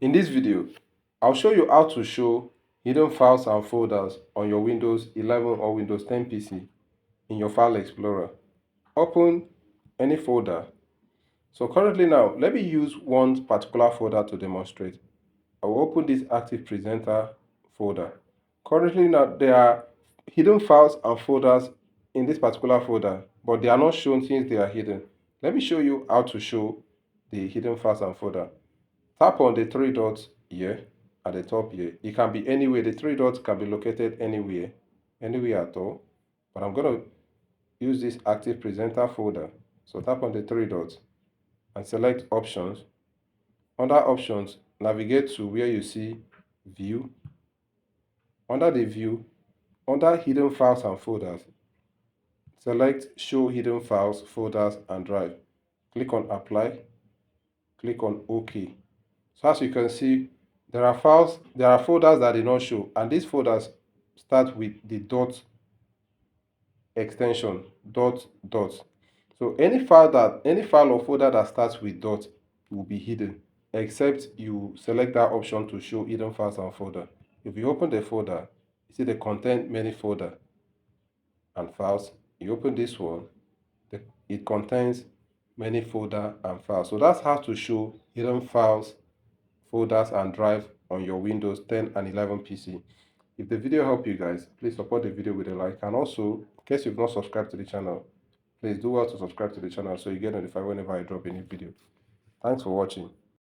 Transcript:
In this video, I'll show you how to show hidden files and folders on your Windows 11 or Windows 10 PC in your File Explorer. Open any folder. So currently now, let me use one particular folder to demonstrate. I will open this Active Presenter folder. Currently now, there are hidden files and folders in this particular folder, but they are not shown since they are hidden. Let me show you how to show the hidden files and folder. Tap on the three dots here at the top here. It can be anywhere. The three dots can be located anywhere at all. But I'm going to use this Active Presenter folder. So tap on the three dots and select Options. Under Options, navigate to where you see View. Under the View, under Hidden Files and Folders, select Show Hidden Files, Folders and Drive. Click on Apply. Click on OK. So as you can see, there are folders that did not show, and these folders start with the dot extension, dot. So any file or folder that starts with dot will be hidden, except you select that option to show hidden files and folder. If you open the folder, you see the content many folder and files. You open this one, it contains many folder and files. So that's how to show hidden files, folders and drive on your Windows 10 and 11 PC. If the video helped you guys, please support the video with a like, and also in case you've not subscribed to the channel, please do well to subscribe to the channel so you get notified whenever I drop a new video. Thanks for watching.